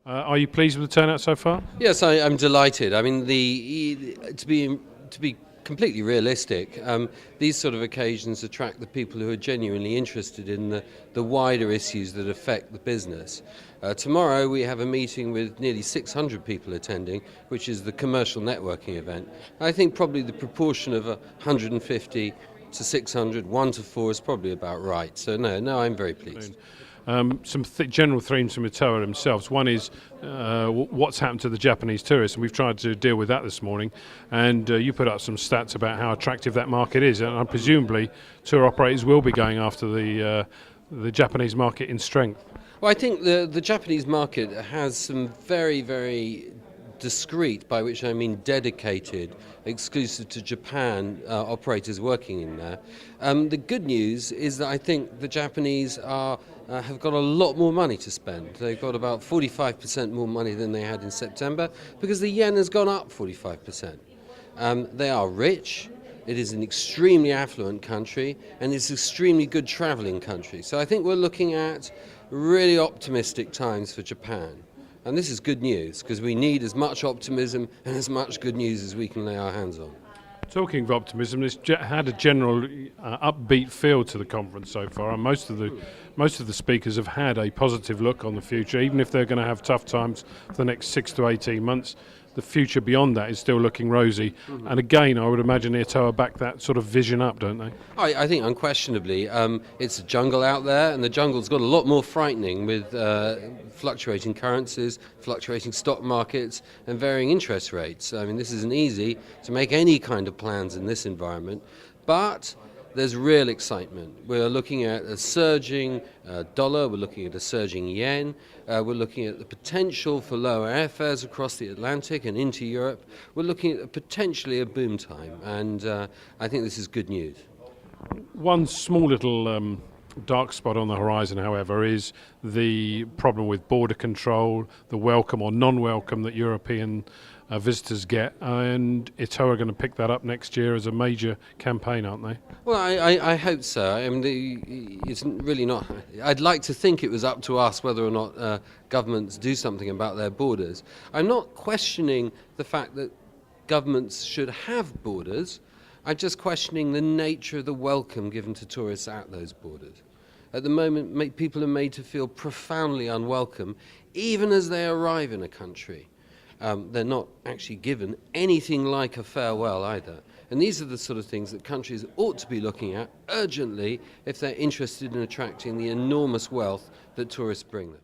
Are you pleased with the turnout so far? Yes, I'm delighted. I mean, to be completely realistic, these sort of occasions attract the people who are genuinely interested in the wider issues that affect the business. Tomorrow we have a meeting with nearly 600 people attending, which is the commercial networking event. I think probably the proportion of 150 to 600, 1 to 4 is probably about right. So no, I'm very pleased. Some general themes from ETOA themselves. One is what's happened to the Japanese tourists, and we've tried to deal with that this morning. And you put up some stats about how attractive that market is, and presumably tour operators will be going after the Japanese market in strength. Well, I think the Japanese market has some very, very discrete, by which I mean dedicated, exclusive to Japan operators working in there. The good news is that I think the Japanese have got a lot more money to spend. They've got about 45% more money than they had in September because the yen has gone up 45%. They are rich. It is an extremely affluent country, and it's an extremely good travelling country. So I think we're looking at really optimistic times for Japan. And this is good news because we need as much optimism and as much good news as we can lay our hands on. Talking of optimism, it's had a general upbeat feel to the conference so far, and most of the speakers have had a positive look on the future, even if they're going to have tough times for the next 6 to 18 months. The future beyond that is still looking rosy. Mm-hmm. And again, I would imagine ETOA back that sort of vision up, don't they? I think unquestionably. It's a jungle out there, and the jungle's got a lot more frightening with fluctuating currencies, fluctuating stock markets, and varying interest rates. I mean, this isn't easy to make any kind of plans in this environment, but there's real excitement. We're looking at a surging dollar, we're looking at a surging yen, we're looking at the potential for lower airfares across the Atlantic and into Europe. We're looking at potentially a boom time, and I think this is good news. One small little dark spot on the horizon, however, is the problem with border control, the welcome or non-welcome that European visitors get, and ETOA are going to pick that up next year as a major campaign, aren't they? Well, I hope so. I mean, it's really not. I'd like to think it was up to us whether or not governments do something about their borders. I'm not questioning the fact that governments should have borders. I'm just questioning the nature of the welcome given to tourists at those borders. At the moment, people are made to feel profoundly unwelcome, even as they arrive in a country. They're not actually given anything like a farewell either. And these are the sort of things that countries ought to be looking at urgently if they're interested in attracting the enormous wealth that tourists bring them.